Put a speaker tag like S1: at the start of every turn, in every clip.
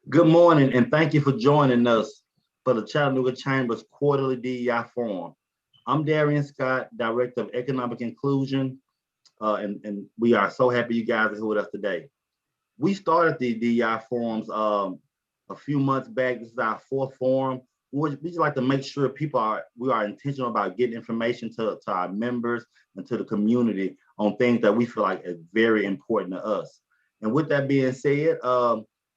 S1: Good morning, and thank you for joining us for the Chattanooga Chamber's quarterly DEI Forum. I'm Darian Scott, Director of Economic Inclusion, and we are so happy you guys are here with us today. We started the DEI Forums a few months back. This is our fourth forum. We just like to make sure we are intentional about getting information to our members and to the community on things that we feel like is very important to us. And with that being said,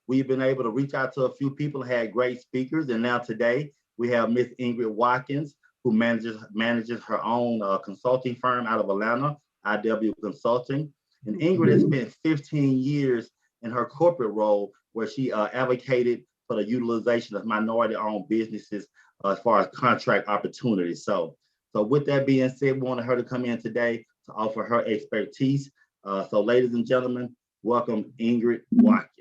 S1: we've been able to reach out to a few people, had great speakers, and now today we have Miss Ingrid Watkins, who manages her own consulting firm out of Atlanta, IW Consulting. And Ingrid has spent 15 years in her corporate role, where she advocated for the utilization of minority-owned businesses as far as contract opportunities. So with that being said, we wanted her to come in today to offer her expertise. So ladies and gentlemen, welcome Ingrid Watkins.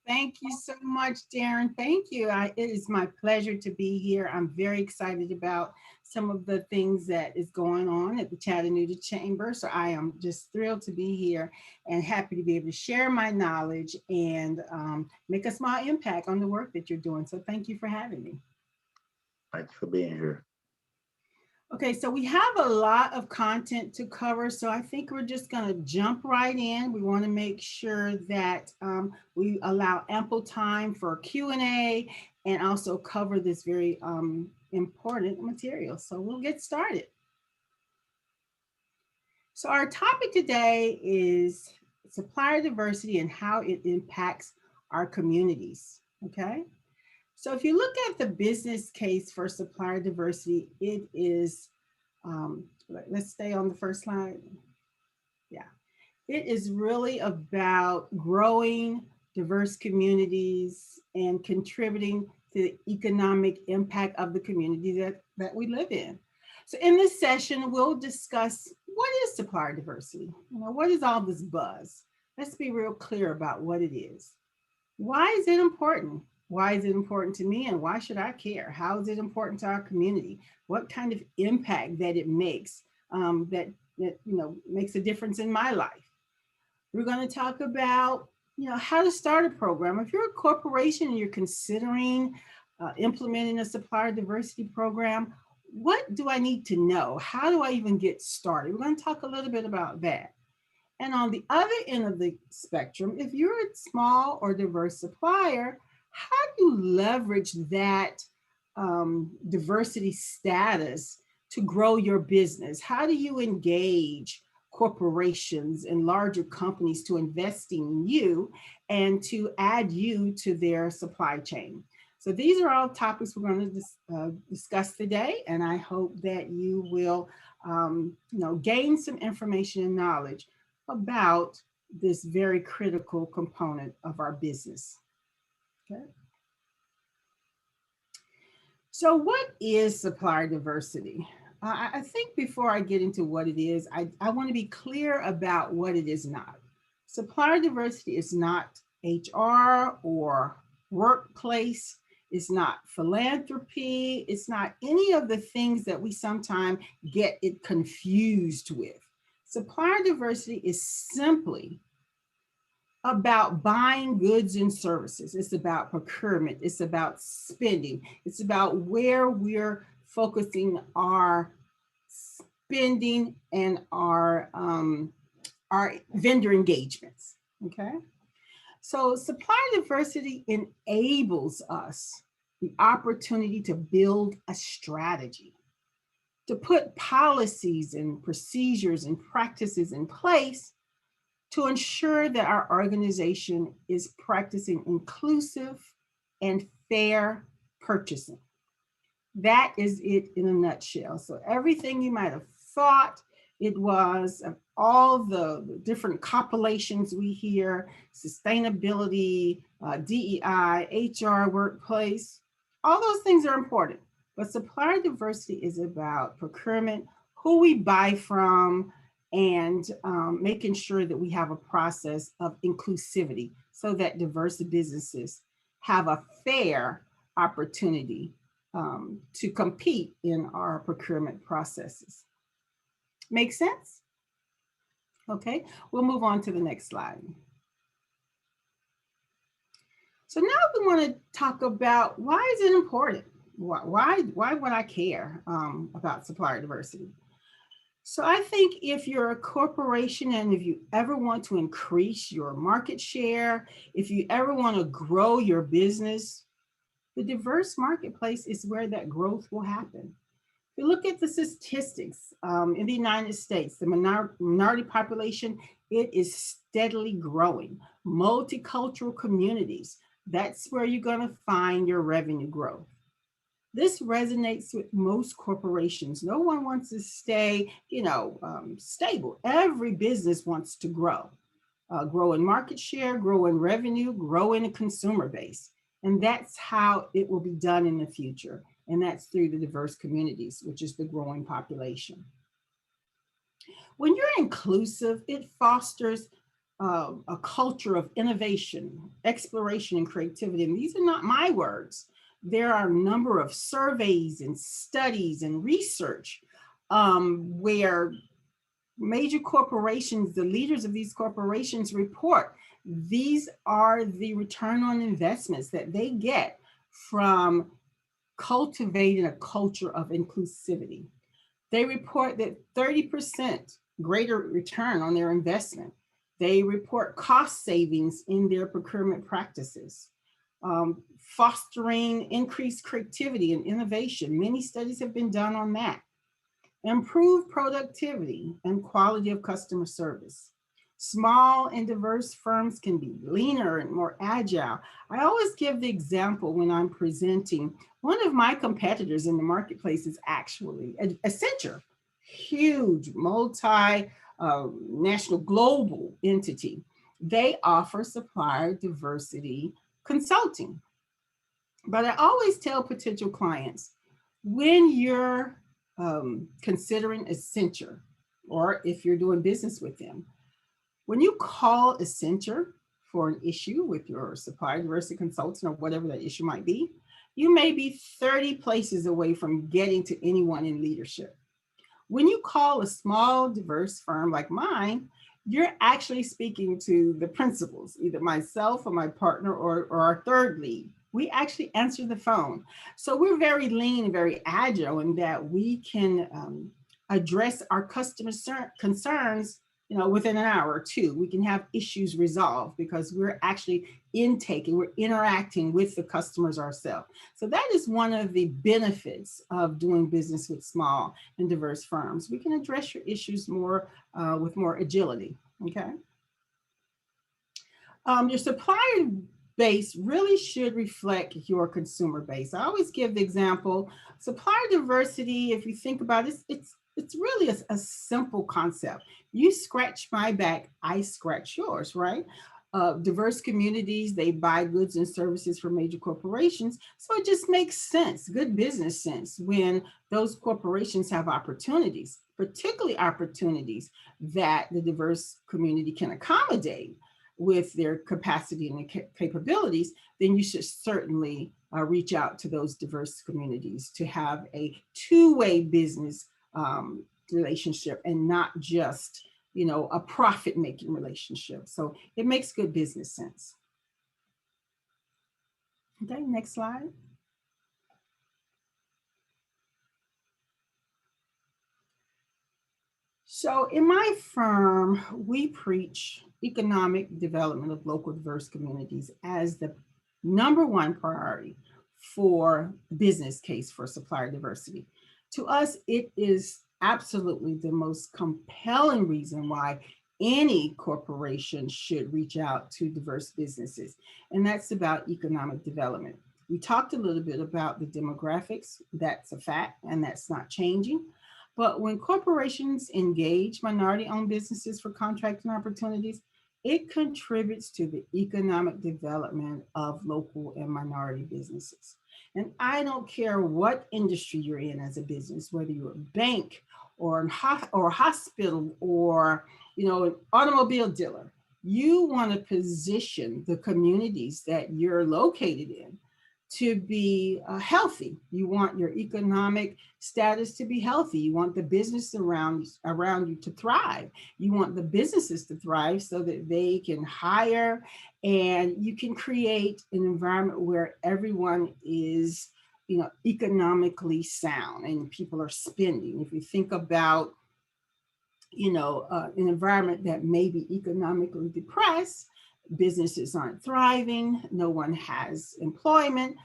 S2: Thank you so much, Darren. Thank you. It is my pleasure to be here. I'm very excited about some of the things that is going on at the Chattanooga Chamber. So I am just thrilled to be here and happy to be able to share my knowledge and make a small impact on the work that you're doing. So thank you for having me.
S1: Thanks for being here.
S2: Okay, so we have a lot of content to cover, so I think we're just going to jump right in. We want to make sure that we allow ample time for Q&A and also cover this very important material. So we'll get started. So our topic today is supplier diversity and how it impacts our communities, okay? So if you look at the business case for supplier diversity, it is, let's stay on the first slide. Yeah, it is really about growing diverse communities and contributing to the economic impact of the community that we live in. So in this session, we'll discuss what is supplier diversity? What is all this buzz? Let's be real clear about what it is. Why is it important? Why is it important to me, and why should I care? How is it important to our community? What kind of impact that it makes that makes a difference in my life? We're going to talk about how to start a program. If you're a corporation and you're considering implementing a supplier diversity program, what do I need to know? How do I even get started? We're going to talk a little bit about that. And on the other end of the spectrum, if you're a small or diverse supplier, how do you leverage that diversity status to grow your business? How do you engage corporations and larger companies to invest in you and to add you to their supply chain? So these are all topics we're going to discuss today, and I hope that you will gain some information and knowledge about this very critical component of our business. Okay. So what is supplier diversity? I think before I get into what it is, I want to be clear about what it is not. Supplier diversity is not HR or workplace. It's not philanthropy. It's not any of the things that we sometimes get it confused with. Supplier diversity is simply about buying goods and services. It's about procurement. It's about spending. It's about where we're focusing our spending and our vendor engagements, okay? So supplier diversity enables us the opportunity to build a strategy, to put policies and procedures and practices in place to ensure that our organization is practicing inclusive and fair purchasing. That is it in a nutshell. So everything you might have thought it was, all the different compilations we hear, sustainability, DEI, HR, workplace, all those things are important. But supplier diversity is about procurement, who we buy from, and making sure that we have a process of inclusivity so that diverse businesses have a fair opportunity to compete in our procurement processes. Make sense? Okay, we'll move on to the next slide. So now we want to talk about why is it important? Why would I care about supplier diversity? So I think if you're a corporation and if you ever want to increase your market share, if you ever want to grow your business, the diverse marketplace is where that growth will happen. If you look at the statistics in the United States, the minority population, it is steadily growing. Multicultural communities, that's where you're going to find your revenue growth. This resonates with most corporations. No one wants to stay, stable. Every business wants to grow in market share, grow in revenue, grow in a consumer base. And that's how it will be done in the future. And that's through the diverse communities, which is the growing population. When you're inclusive, it fosters a culture of innovation, exploration, and creativity. And these are not my words. There are a number of surveys and studies and research where major corporations, the leaders of these corporations report these are the return on investments that they get from cultivating a culture of inclusivity. They report that 30% greater return on their investment. They report cost savings in their procurement practices, fostering increased creativity and innovation. Many studies have been done on that. Improve productivity and quality of customer service. Small and diverse firms can be leaner and more agile. I always give the example when I'm presenting. One of my competitors in the marketplace is actually Accenture, huge multi-national global entity. They offer supplier diversity consulting. But I always tell potential clients, when you're considering Accenture, or if you're doing business with them, when you call Accenture for an issue with your supplier diversity consultant or whatever that issue might be, you may be 30 places away from getting to anyone in leadership. When you call a small, diverse firm like mine, you're actually speaking to the principals, either myself or my partner or our third lead. We actually answer the phone. So we're very lean and very agile in that we can address our customer concerns, within an hour or two. We can have issues resolved because we're actually we're interacting with the customers ourselves. So that is one of the benefits of doing business with small and diverse firms. We can address your issues more with more agility, okay? Your supplier base really should reflect your consumer base. I always give the example, supplier diversity, if you think about it, it's really a simple concept. You scratch my back, I scratch yours, right? Diverse communities, they buy goods and services from major corporations. So it just makes sense, good business sense, when those corporations have opportunities, particularly opportunities that the diverse community can accommodate with their capacity and capabilities, then you should certainly reach out to those diverse communities to have a two-way business relationship and not just, a profit-making relationship. So it makes good business sense. Okay, next slide. So in my firm, we preach economic development of local diverse communities as the #1 priority for business case for supplier diversity. To us, it is absolutely the most compelling reason why any corporation should reach out to diverse businesses, and that's about economic development. We talked a little bit about the demographics. That's a fact, and that's not changing. But when corporations engage minority-owned businesses for contracting opportunities, it contributes to the economic development of local and minority businesses. And I don't care what industry you're in as a business, whether you're a bank or a hospital or an automobile dealer, you want to position the communities that you're located in to be healthy. You want your economic status to be healthy. You want the business around you to thrive. You want the businesses to thrive so that they can hire, and you can create an environment where everyone is, economically sound and people are spending. If you think about, an environment that may be economically depressed, businesses aren't thriving, no one has employment,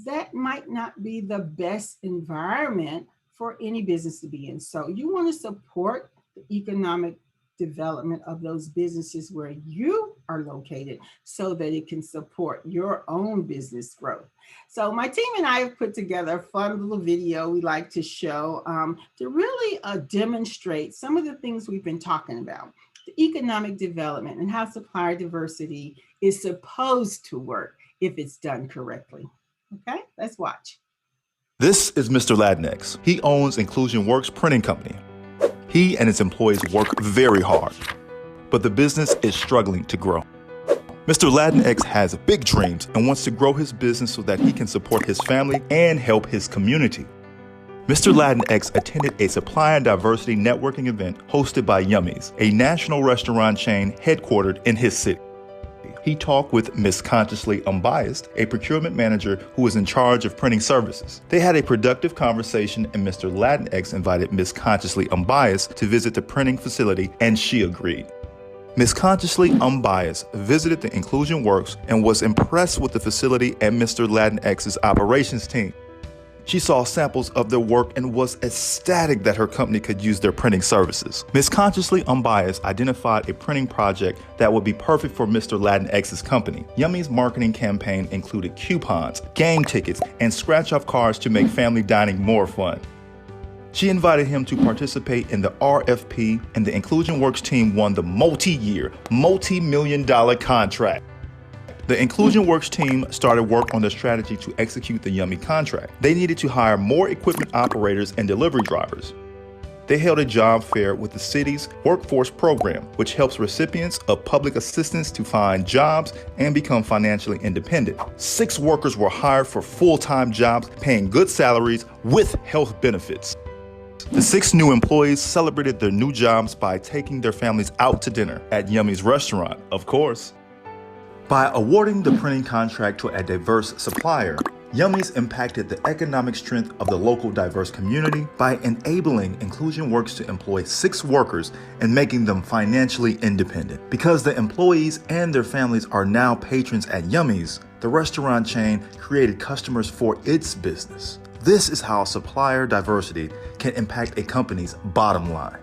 S2: that might not be the best environment for any business to be in. So you want to support the economic development of those businesses where you are located so that it can support your own business growth. So my team and I have put together a fun little video we like to show to really demonstrate some of the things we've been talking about, the economic development and how supplier diversity is supposed to work if it's done correctly. Okay, let's watch.
S3: This is Mr. Latinx. He owns Inclusion Works Printing Company. He and his employees work very hard, but the business is struggling to grow. Mr. Latinx has big dreams and wants to grow his business so that he can support his family and help his community. Mr. Latinx attended a supplier diversity networking event hosted by Yummies, a national restaurant chain headquartered in his city. He talked with Ms. Consciously Unbiased, a procurement manager who was in charge of printing services. They had a productive conversation, and Mr. Latinx invited Ms. Consciously Unbiased to visit the printing facility, and she agreed. Ms. Consciously Unbiased visited the Inclusion Works and was impressed with the facility and Mr. Latinx's operations team. She saw samples of their work and was ecstatic that her company could use their printing services. Ms. Consciously Unbiased identified a printing project that would be perfect for Mr. Latinx's company. Yummy's marketing campaign included coupons, game tickets, and scratch-off cards to make family dining more fun. She invited him to participate in the RFP, and the Inclusion Works team won the multi-year, multi-million-dollar contract. The Inclusion Works team started work on the strategy to execute the Yummy contract. They needed to hire more equipment operators and delivery drivers. They held a job fair with the city's workforce program, which helps recipients of public assistance to find jobs and become financially independent. 6 workers were hired for full-time jobs, paying good salaries with health benefits. The 6 new employees celebrated their new jobs by taking their families out to dinner at Yummy's restaurant, of course. By awarding the printing contract to a diverse supplier, Yummy's impacted the economic strength of the local diverse community by enabling Inclusion Works to employ 6 workers and making them financially independent. Because the employees and their families are now patrons at Yummy's, the restaurant chain created customers for its business. This is how supplier diversity can impact a company's bottom line.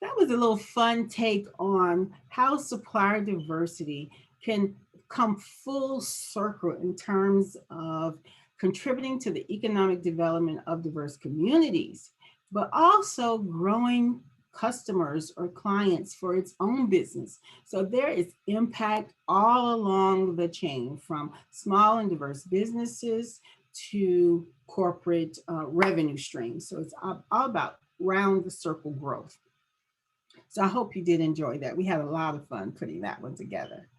S2: That was a little fun take on how supplier diversity can come full circle in terms of contributing to the economic development of diverse communities, but also growing customers or clients for its own business. So there is impact all along the chain, from small and diverse businesses to corporate revenue streams. So it's all about round the circle growth. So I hope you did enjoy that. We had a lot of fun putting that one together.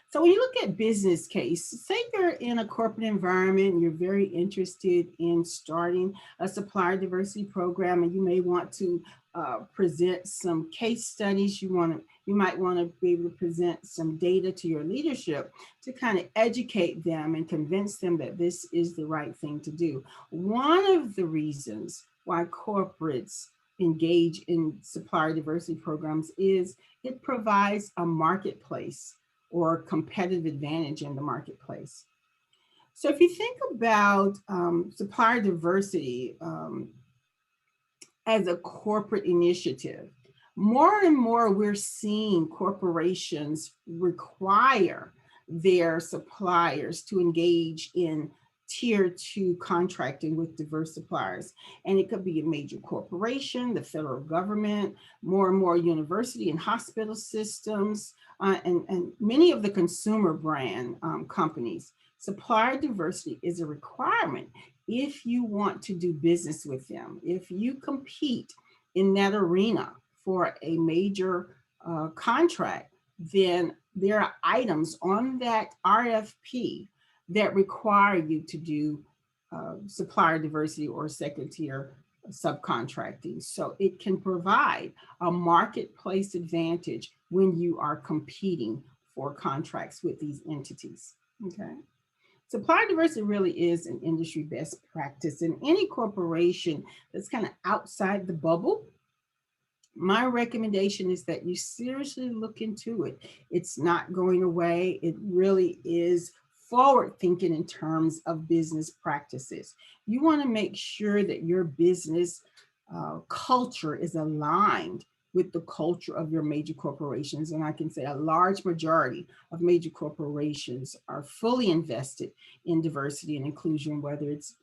S2: So when you look at business case, say you're in a corporate environment and you're very interested in starting a supplier diversity program, and you may want to present some case studies. You might want to be able to present some data to your leadership to kind of educate them and convince them that this is the right thing to do. One of the reasons why corporates engage in supplier diversity programs is it provides a marketplace or competitive advantage in the marketplace. So if you think about supplier diversity as a corporate initiative, more and more we're seeing corporations require their suppliers to engage in tier 2 contracting with diverse suppliers. And it could be a major corporation, the federal government, more and more university and hospital systems, and many of the consumer brand companies. Supplier diversity is a requirement if you want to do business with them. If you compete in that arena for a major contract, then there are items on that RFP that require you to do supplier diversity or second tier subcontracting. So it can provide a marketplace advantage when you are competing for contracts with these entities. Okay. Supplier diversity really is an industry best practice, and any corporation that's kind of outside the bubble, my recommendation is that you seriously look into it. It's not going away. It really is forward thinking in terms of business practices. You want to make sure that your business culture is aligned with the culture of your major corporations. And I can say a large majority of major corporations are fully invested in diversity and inclusion, whether it's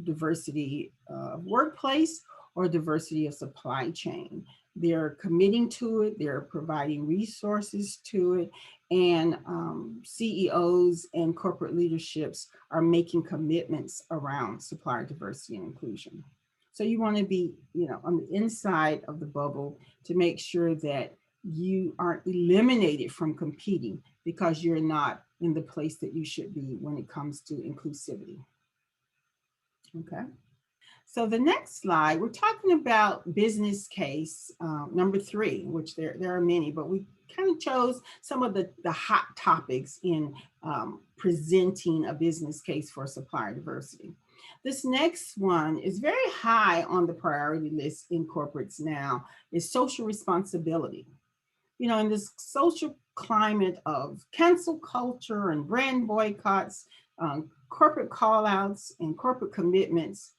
S2: diversity of workplace or diversity of supply chain. They're committing to it, they're providing resources to it, and CEOs and corporate leaderships are making commitments around supplier diversity and inclusion. So you want to be, on the inside of the bubble to make sure that you aren't eliminated from competing because you're not in the place that you should be when it comes to inclusivity. Okay. So the next slide, we're talking about business case number 3, which there are many, but we kind of chose some of the hot topics in presenting a business case for supplier diversity. This next one is very high on the priority list in corporates now, is social responsibility. In this social climate of cancel culture and brand boycotts, corporate call-outs and corporate commitments,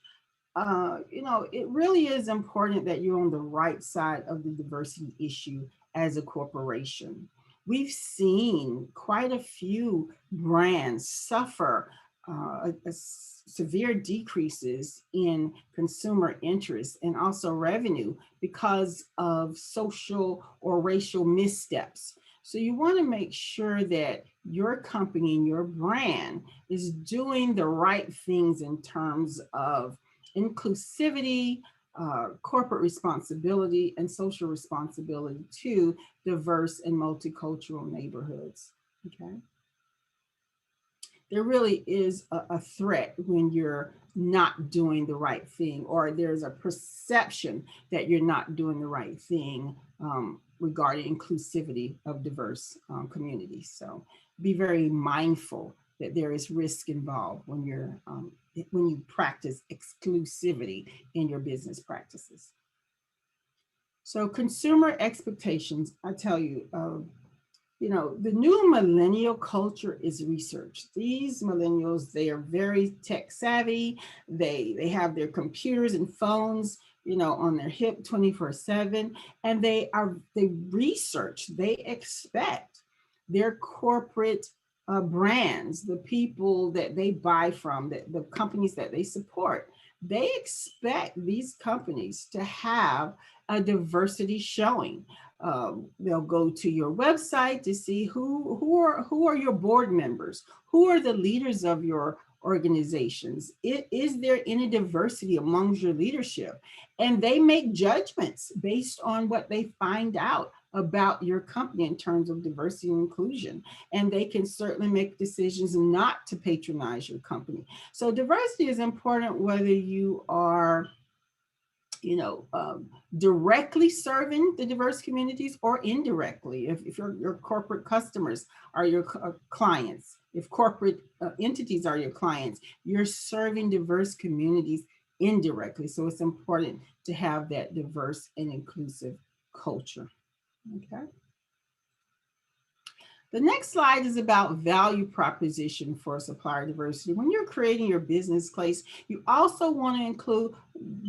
S2: it really is important that you're on the right side of the diversity issue as a corporation. We've seen quite a few brands suffer severe decreases in consumer interest and also revenue because of social or racial missteps. So you want to make sure that your company and your brand is doing the right things in terms of inclusivity, corporate responsibility, and social responsibility to diverse and multicultural neighborhoods. Okay. There really is a threat when you're not doing the right thing, or there's a perception that you're not doing the right thing regarding inclusivity of diverse communities. So be very mindful that there is risk involved when you practice exclusivity in your business practices. So consumer expectations, I tell you, the new millennial culture is research. These millennials, they are very tech savvy. They have their computers and phones, on their hip 24/7, and they research, they expect their corporate brands, the people that they buy from, the companies that they support, they expect these companies to have a diversity showing. They'll go to your website to see who are your board members, who are the leaders of your organizations. Is there any diversity amongst your leadership? And they make judgments based on what they find out about your company in terms of diversity and inclusion. And they can certainly make decisions not to patronize your company. So diversity is important whether you are directly serving the diverse communities or indirectly. If your corporate customers are your clients, if corporate entities are your clients, you're serving diverse communities indirectly. So it's important to have that diverse and inclusive culture. Okay. The next slide is about value proposition for supplier diversity. When you're creating your business case, you also want to include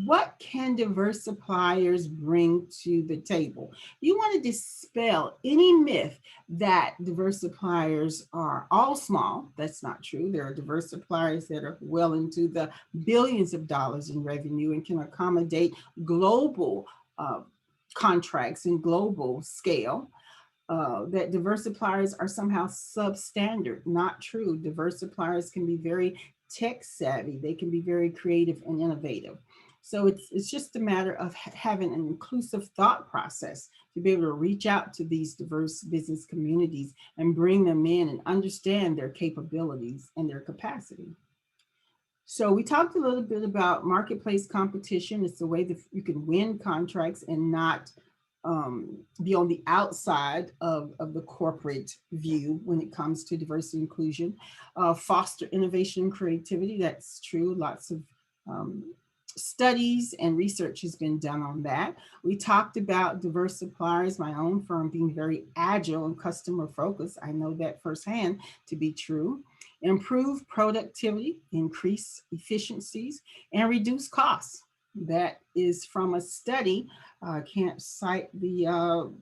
S2: what can diverse suppliers bring to the table. You want to dispel any myth that diverse suppliers are all small. That's not true. There are diverse suppliers that are well into the billions of dollars in revenue and can accommodate global contracts and global scale. That diverse suppliers are somehow substandard. Not true. Diverse suppliers can be very tech savvy. They can be very creative and innovative. So it's just a matter of having an inclusive thought process to be able to reach out to these diverse business communities and bring them in and understand their capabilities and their capacity. So we talked a little bit about marketplace competition. It's the way that you can win contracts and not be on the outside of the corporate view when it comes to diversity and inclusion. Foster innovation and creativity. That's true. Lots of studies and research has been done on that. We talked about diverse suppliers, my own firm being very agile and customer focused. I know that firsthand to be true. Improve productivity, increase efficiencies, and reduce costs. That is from a study. I can't cite the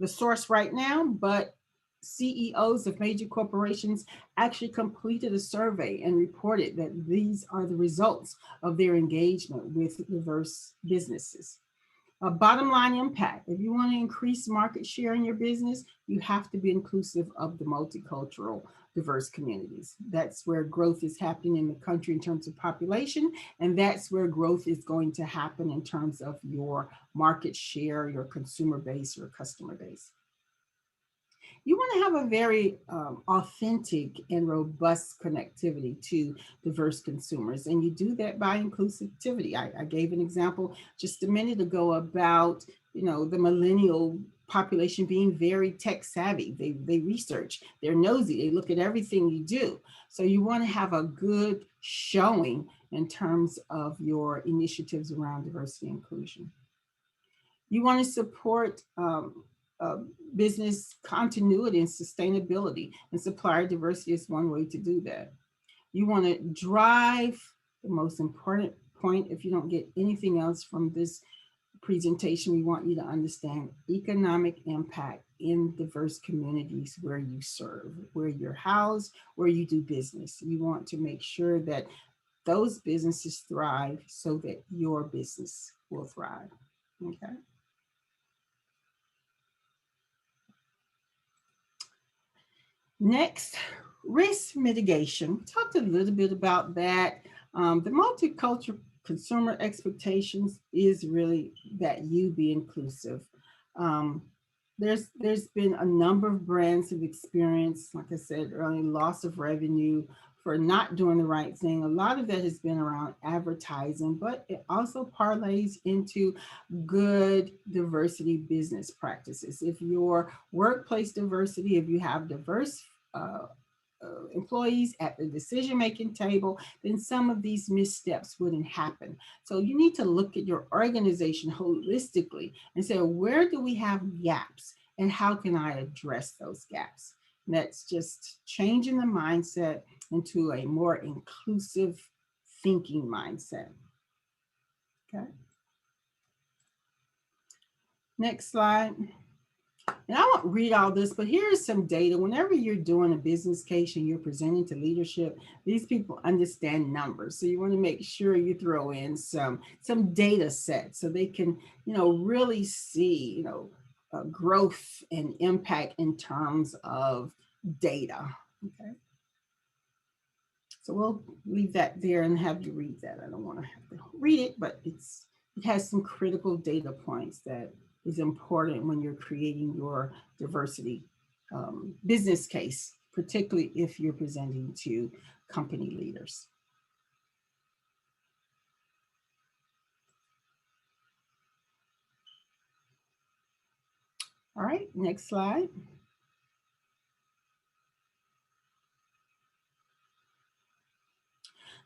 S2: source right now, but CEOs of major corporations actually completed a survey and reported that these are the results of their engagement with diverse businesses. A bottom line impact. If you want to increase market share in your business, you have to be inclusive of the multicultural, diverse communities. That's where growth is happening in the country in terms of population, and that's where growth is going to happen in terms of your market share, your consumer base, your customer base. You want to have a very authentic and robust connectivity to diverse consumers. And you do that by inclusivity. I gave an example just a minute ago about, the millennial population being very tech savvy. They research, they're nosy, they look at everything you do. So you want to have a good showing in terms of your initiatives around diversity and inclusion. You want to support business continuity and sustainability, and supplier diversity is one way to do that. You want to drive the most important point. If you don't get anything else from this presentation, we want you to understand economic impact in diverse communities where you serve, where you're housed, where you do business. You want to make sure that those businesses thrive so that your business will thrive. Okay. Next, risk mitigation. We talked a little bit about that. The multicultural consumer expectations is really that you be inclusive. There's been a number of brands have experienced, like I said earlier, loss of revenue for not doing the right thing. A lot of that has been around advertising, but it also parlays into good diversity business practices. If your workplace diversity, if you have diverse employees at the decision-making table, then some of these missteps wouldn't happen. So you need to look at your organization holistically and say, where do we have gaps and how can I address those gaps? And that's just changing the mindset into a more inclusive thinking mindset. Okay. Next slide. And I won't read all this, but here's some data. Whenever you're doing a business case and you're presenting to leadership, these people understand numbers. So you want to make sure you throw in some data sets so they can, really see, growth and impact in terms of data. Okay. So we'll leave that there and have you read that. I don't want to have to read it, but it has some critical data points that is important when you're creating your diversity business case, particularly if you're presenting to company leaders. All right, next slide.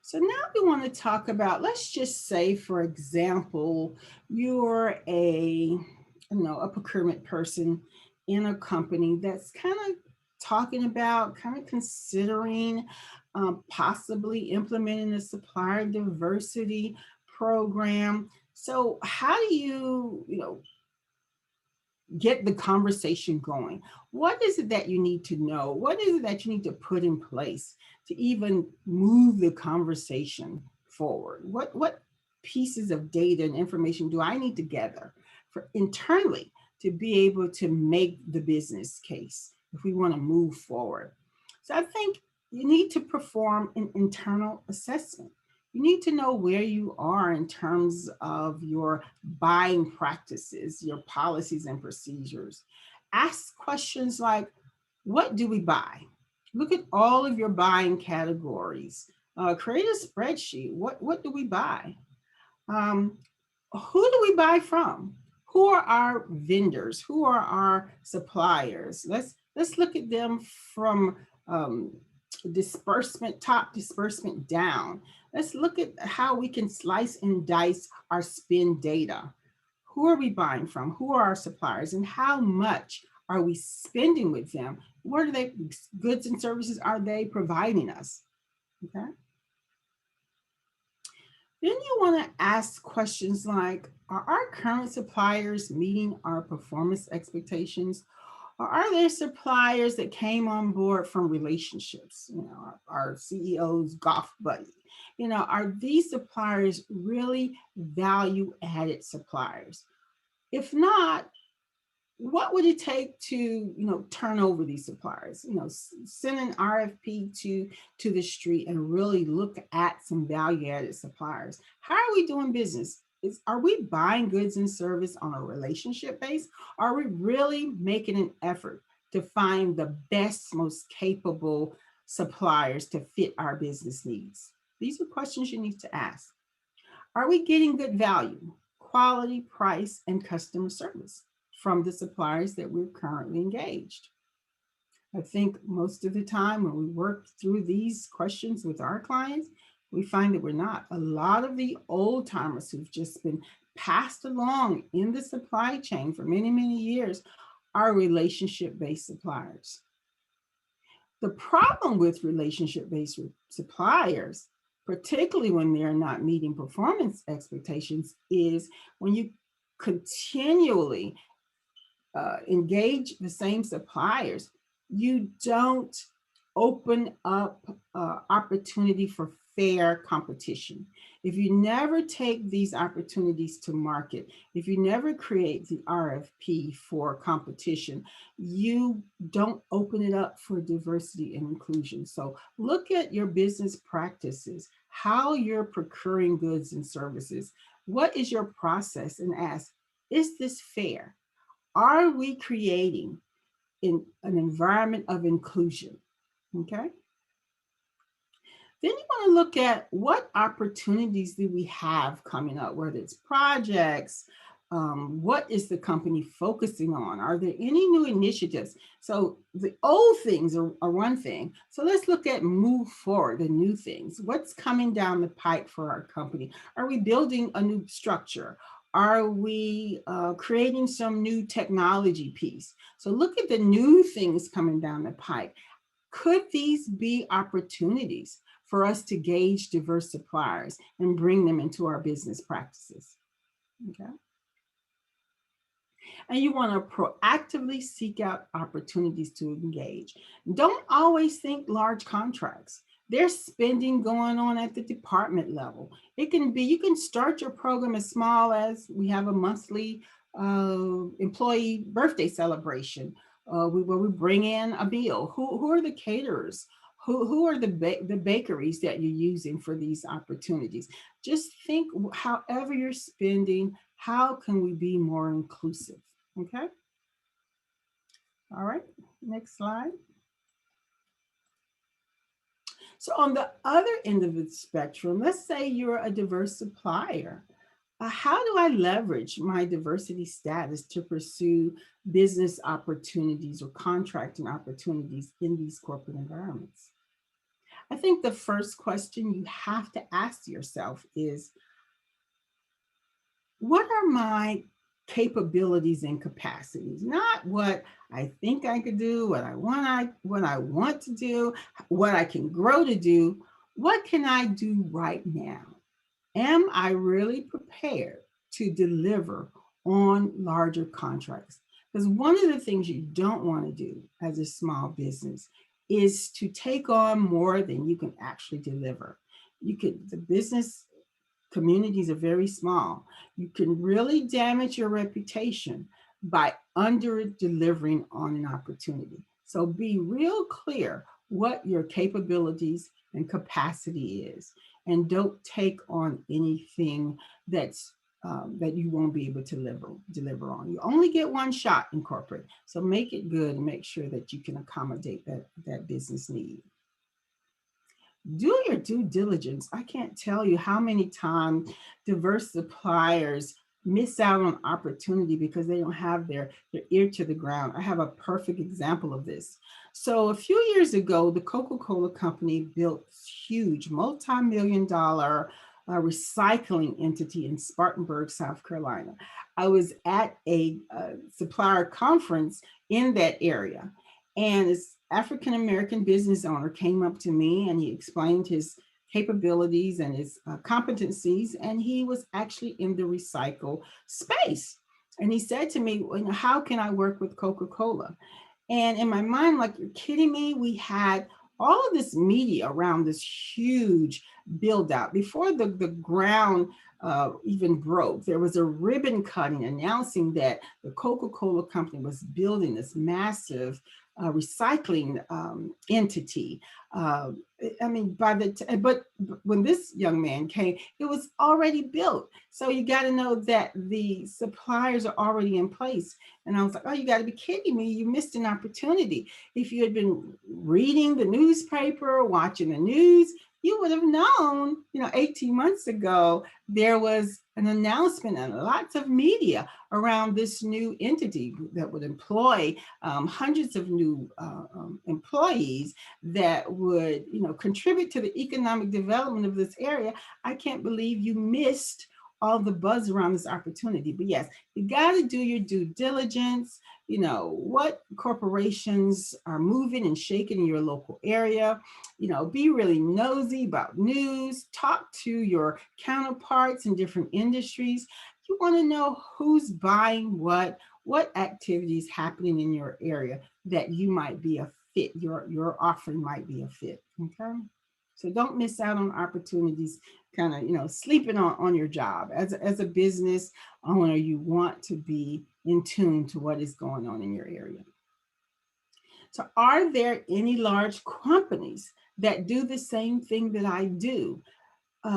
S2: So now we want to talk about, let's just say, for example, you're a procurement person in a company that's kind of talking about, kind of considering possibly implementing a supplier diversity program. So how do you, get the conversation going? What is it that you need to know? What is it that you need to put in place to even move the conversation forward? What pieces of data and information do I need to gather for internally to be able to make the business case if we want to move forward? So I think you need to perform an internal assessment. You need to know where you are in terms of your buying practices, your policies and procedures. Ask questions like, what do we buy? Look at all of your buying categories. Create a spreadsheet. What do we buy? Um, who do we buy from? Who are our vendors? Who are our suppliers? Let's look at them from disbursement, top disbursement down. Let's look at how we can slice and dice our spend data. Who are we buying from? Who are our suppliers? And how much are we spending with them? What are they, goods and services are they providing us? Okay. Then you want to ask questions like, are our current suppliers meeting our performance expectations? Or are there suppliers that came on board from relationships? You know, our CEO's golf buddy. You know, are these suppliers really value added suppliers? If not, what would it take to, you know, turn over these suppliers? You know, send an RFP to the street and really look at some value added suppliers. How are we doing business? Are we buying goods and service on a relationship base? Are we really making an effort to find the best, most capable suppliers to fit our business needs? These are questions you need to ask. Are we getting good value, quality, price, and customer service from the suppliers that we're currently engaged? I think most of the time when we work through these questions with our clients, we find that we're not. A lot of the old timers who've just been passed along in the supply chain for many, many years are relationship-based suppliers. The problem with relationship-based suppliers, particularly when they're not meeting performance expectations, is when you continually engage the same suppliers, you don't open up opportunity for fair competition. If you never take these opportunities to market, if you never create the RFP for competition, you don't open it up for diversity and inclusion. So look at your business practices, how you're procuring goods and services. What is your process? And ask, is this fair? Are we creating in an environment of inclusion? Okay. Then you want to look at what opportunities do we have coming up, whether it's projects, what is the company focusing on? Are there any new initiatives? So the old things are one thing. So let's look at move forward, the new things. What's coming down the pipe for our company? Are we building a new structure? Are we creating some new technology piece? So look at the new things coming down the pipe. Could these be opportunities for us to gauge diverse suppliers and bring them into our business practices? Okay. And you want to proactively seek out opportunities to engage. Don't always think large contracts. There's spending going on at the department level. It can be, you can start your program as small as we have a monthly employee birthday celebration where we bring in a meal. Who are the caterers? Who are the bakeries that you're using for these opportunities? Just think, however you're spending, how can we be more inclusive? Okay. All right, next slide. So on the other end of the spectrum, let's say you're a diverse supplier. How do I leverage my diversity status to pursue business opportunities or contracting opportunities in these corporate environments? I think the first question you have to ask yourself is, what are my capabilities and capacities? Not what I think I could do, what I want to do, what I can grow to do. What can I do right now? Am I really prepared to deliver on larger contracts? Because one of the things you don't want to do as a small business is to take on more than you can actually deliver. The business communities are very small. You can really damage your reputation by under delivering on an opportunity. So be real clear what your capabilities and capacity is. and don't take on anything that's that you won't be able to deliver on. You only get one shot in corporate, so make it good and make sure that you can accommodate that business need. Do your due diligence. I can't tell you how many times diverse suppliers miss out on opportunity because they don't have their ear to the ground. I have a perfect example of this. So a few years ago, the Coca-Cola company built huge multi-million dollar recycling entity in Spartanburg, South Carolina. I was at a supplier conference in that area, and this African American business owner came up to me and he explained his capabilities and his competencies, and he was actually in the recycle space. And he said to me, well, how can I work with Coca-Cola? And in my mind, like, you're kidding me? We had all of this media around this huge build out. Before the ground even broke, there was a ribbon cutting announcing that the Coca-Cola company was building this massive recycling entity. I mean, but when this young man came, it was already built. So you got to know that the suppliers are already in place. And I was like, oh, you got to be kidding me. You missed an opportunity. If you had been reading the newspaper, watching the news, you would have known, 18 months ago, there was an announcement and lots of media around this new entity that would employ hundreds of new employees that would, contribute to the economic development of this area. I can't believe you missed all the buzz around this opportunity. But yes, you got to do your due diligence. What corporations are moving and shaking in your local area. Be really nosy about news. Talk to your counterparts in different industries. You want to know who's buying what activities happening in your area that you might be a fit. Your offering might be a fit. Okay. So don't miss out on opportunities, kind of, sleeping on your job. As a business owner, you want to be in tune to what is going on in your area. So are there any large companies that do the same thing that I do?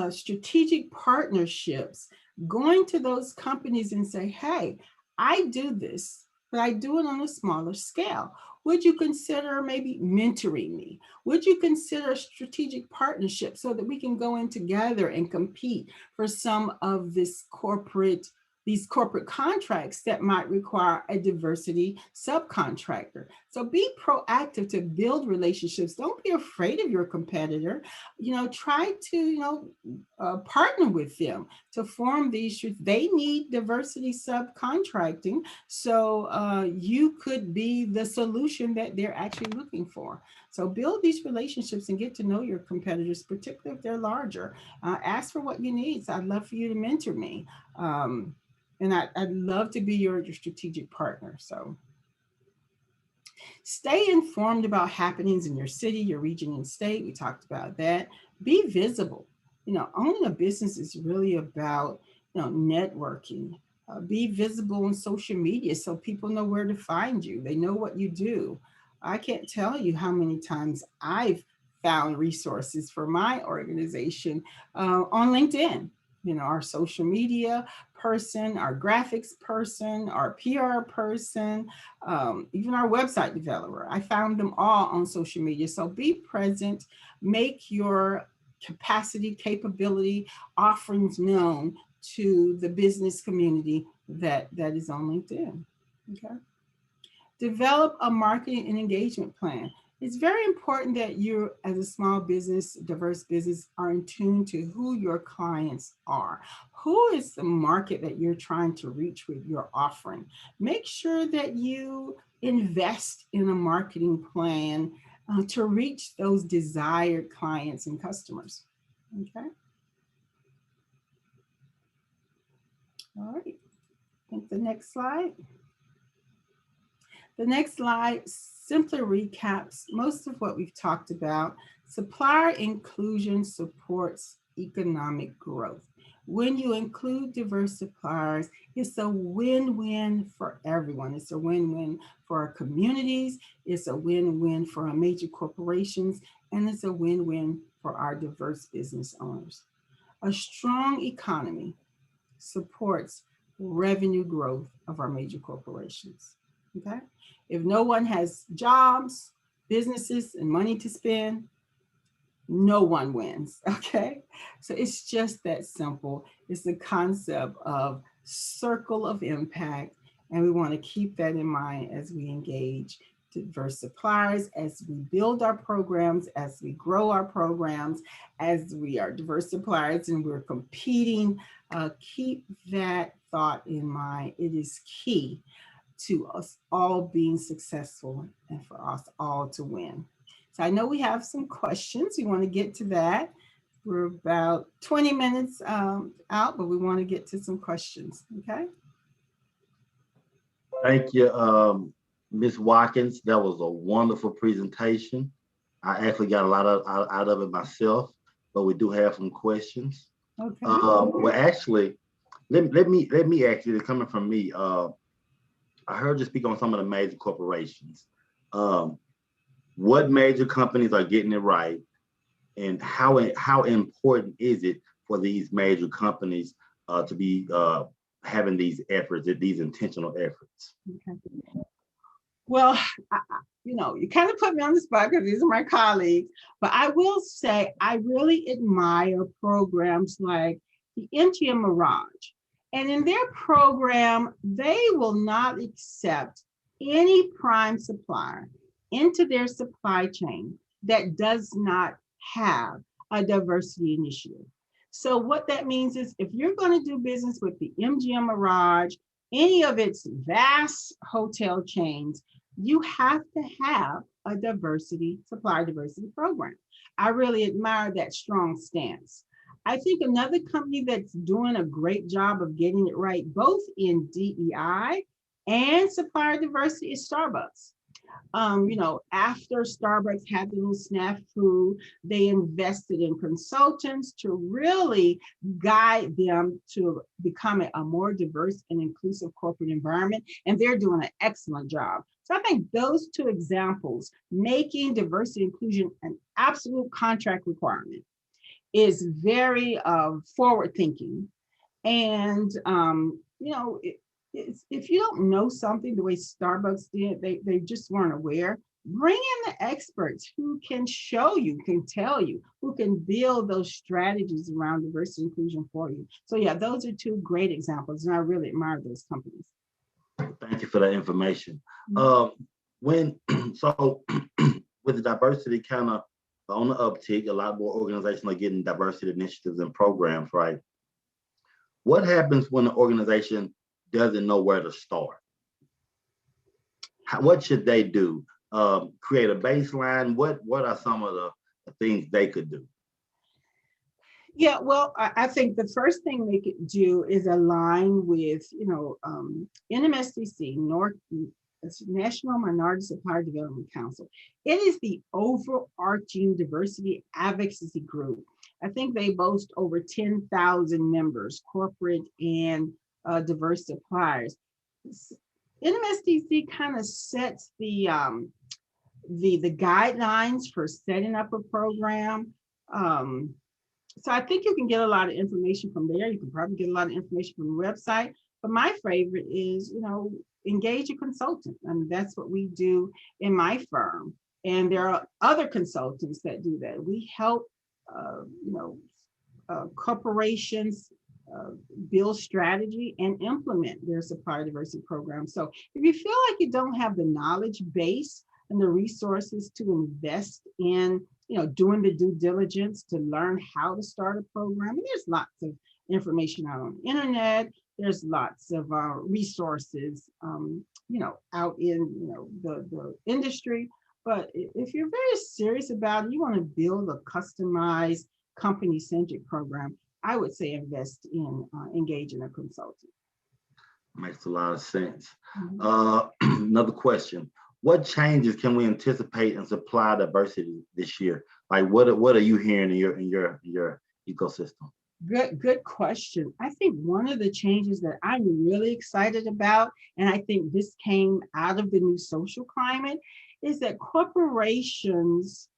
S2: Strategic partnerships, going to those companies and say, hey, I do this, but I do it on a smaller scale. Would you consider maybe mentoring me? Would you consider a strategic partnership so that we can go in together and compete for some of these corporate contracts that might require a diversity subcontractor? So be proactive to build relationships. Don't be afraid of your competitor. Try to, partner with them to form these. They need diversity subcontracting. So you could be the solution that they're actually looking for. So build these relationships and get to know your competitors, particularly if they're larger. Ask for what you need. So I'd love for you to mentor me. And I'd love to be your strategic partner. So stay informed about happenings in your city, your region, and state. We talked about that. Be visible. Owning a business is really about, networking. Be visible on social media so people know where to find you. They know what you do. I can't tell you how many times I've found resources for my organization on LinkedIn. Our social media person, our graphics person, our PR person, even our website developer. I found them all on social media. So be present, make your capacity, capability, offerings known to the business community that is on LinkedIn. Okay. Develop a marketing and engagement plan. It's very important that you, as a small business, diverse business, are in tune to who your clients are. Who is the market that you're trying to reach with your offering? Make sure that you invest in a marketing plan to reach those desired clients and customers. Okay. All right. I think the next slide. The next slide simply recaps most of what we've talked about. Supplier inclusion supports economic growth. When you include diverse suppliers, it's a win-win for everyone. It's a win-win for our communities. It's a win-win for our major corporations, and it's a win-win for our diverse business owners. A strong economy supports revenue growth of our major corporations, okay? If no one has jobs, businesses, and money to spend, no one wins, okay? So it's just that simple. It's the concept of circle of impact, and we want to keep that in mind as we engage diverse suppliers, as we build our programs, as we grow our programs, as we are diverse suppliers and we're competing. Keep that thought in mind. It is key to us all being successful and for us all to win. So I know we have some questions. We want to get to that. We're about 20 minutes out, but we want to get to some questions, okay?
S1: Thank you, Ms. Watkins. That was a wonderful presentation. I actually got a lot out of it myself, but we do have some questions.
S2: Okay.
S1: Well, actually, let me ask you, coming from me, I heard you speak on some of the major corporations. What major companies are getting it right, and how important is it for these major companies to be having these efforts, these intentional efforts?
S2: Okay. Well, you kind of put me on the spot because these are my colleagues, but I will say I really admire programs like the MGM Mirage. And in their program, they will not accept any prime supplier into their supply chain that does not have a diversity initiative. So what that means is if you're going to do business with the MGM Mirage, any of its vast hotel chains, you have to have a supplier diversity program. I really admire that strong stance. I think another company that's doing a great job of getting it right, both in DEI and supplier diversity, is Starbucks. After Starbucks had the little snafu, they invested in consultants to really guide them to becoming a more diverse and inclusive corporate environment. And they're doing an excellent job. So I think those two examples, making diversity inclusion an absolute contract requirement, is very forward thinking. And, if you don't know something the way Starbucks did, they just weren't aware, bring in the experts who can show you, can tell you, who can build those strategies around diversity and inclusion for you. So yeah, those are two great examples, and I really admire those companies.
S1: Thank you for that information. With the diversity kind of on the uptick, a lot more organizations are getting diversity initiatives and programs, right? What happens when an organization doesn't know where to start? What should they do? Create a baseline? What are some of the things they could do?
S2: Yeah, well, I think the first thing they could do is align with, NMSDC, National Minority Supplier Development Council. It is the overarching diversity advocacy group. I think they boast over 10,000 members, corporate and diverse suppliers. NMSDC kind of sets the guidelines for setting up a program. So I think you can get a lot of information from there. You can probably get a lot of information from the website. But my favorite is, engage a consultant. And that's what we do in my firm. And there are other consultants that do that. We help, corporations build strategy and implement their supplier diversity program. So if you feel like you don't have the knowledge base and the resources to invest in, doing the due diligence to learn how to start a program, and there's lots of information out on the internet. There's lots of resources, out in, the industry. But if you're very serious about it, you want to build a customized company-centric program, I would say invest in engaging a consultant.
S1: Makes a lot of sense. Another question. What changes can we anticipate in supply diversity this year? Like what are you hearing in your ecosystem?
S2: Good question. I think one of the changes that I'm really excited about, and I think this came out of the new social climate, is that corporations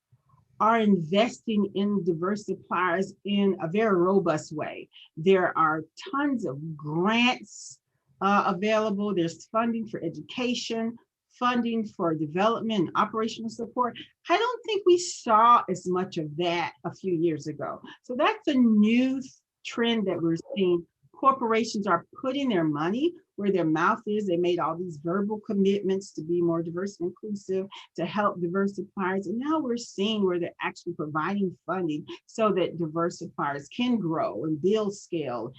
S2: are investing in diverse suppliers in a very robust way. There are tons of grants available. There's funding for education, funding for development and operational support. I don't think we saw as much of that a few years ago. So that's a new trend that we're seeing. Corporations are putting their money where their mouth is. They made all these verbal commitments to be more diverse and inclusive, to help diverse suppliers. And now we're seeing where they're actually providing funding so that diverse suppliers can grow and build scale,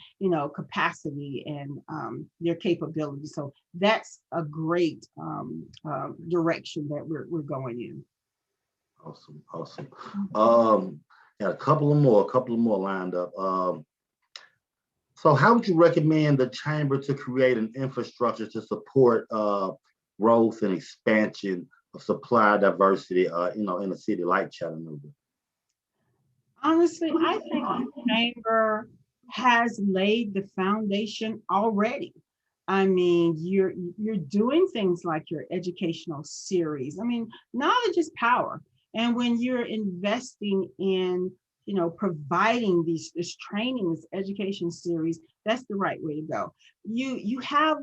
S2: capacity and their capabilities. So that's a great direction that we're going in.
S1: Awesome. Got a couple of more lined up. So how would you recommend the chamber to create an infrastructure to support growth and expansion of supply diversity, in a city like Chattanooga?
S2: Honestly, I think the chamber has laid the foundation already. I mean, you're doing things like your educational series. I mean, knowledge is power. And when you're investing in, providing this training, this education series, that's the right way to go. You have,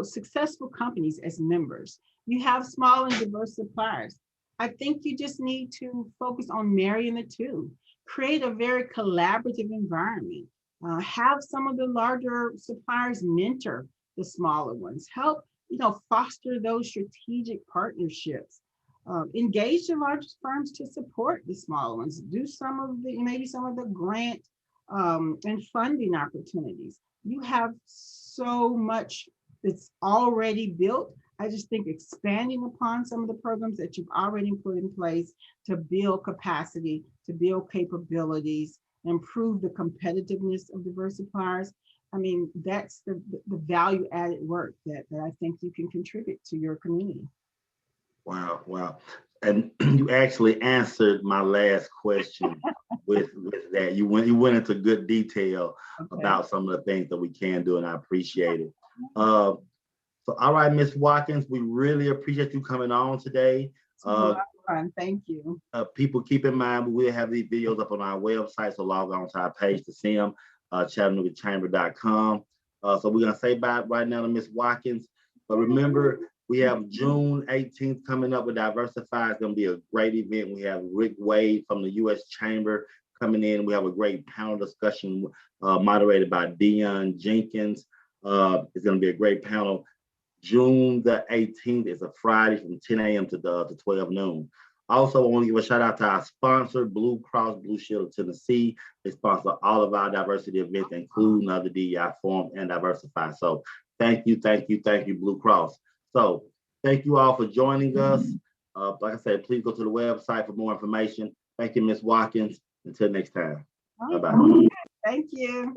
S2: successful companies as members. You have small and diverse suppliers. I think you just need to focus on marrying the two. Create a very collaborative environment. Have some of the larger suppliers mentor the smaller ones. Help, foster those strategic partnerships. Engage the largest firms to support the smaller ones. Do maybe some of the grant and funding opportunities. You have so much that's already built. I just think expanding upon some of the programs that you've already put in place to build capacity, to build capabilities, improve the competitiveness of diverse suppliers. I mean, that's the value added work that I think you can contribute to your community.
S1: Wow. And you actually answered my last question with that. You went into good detail about some of the things that we can do, and I appreciate it. So, all right, Ms. Watkins, we really appreciate you coming on today.
S2: Fun. Thank you.
S1: People, keep in mind, we will have these videos up on our website, so log on to our page to see them, ChattanoogaChamber.com. So we're going to say bye right now to Ms. Watkins. But remember, we have June 18th coming up with Diversify. It's going to be a great event. We have Rick Wade from the U.S. Chamber coming in. We have a great panel discussion moderated by Dion Jenkins. It's going to be a great panel. June the 18th is a Friday from 10 a.m. to 12 noon. Also, I want to give a shout out to our sponsor, Blue Cross Blue Shield of Tennessee. They sponsor all of our diversity events, including the DEI Forum and Diversify. So thank you, Blue Cross. So thank you all for joining us. Like I said, please go to the website for more information. Thank you, Ms. Watkins. Until next time. Bye-bye.
S2: Thank you.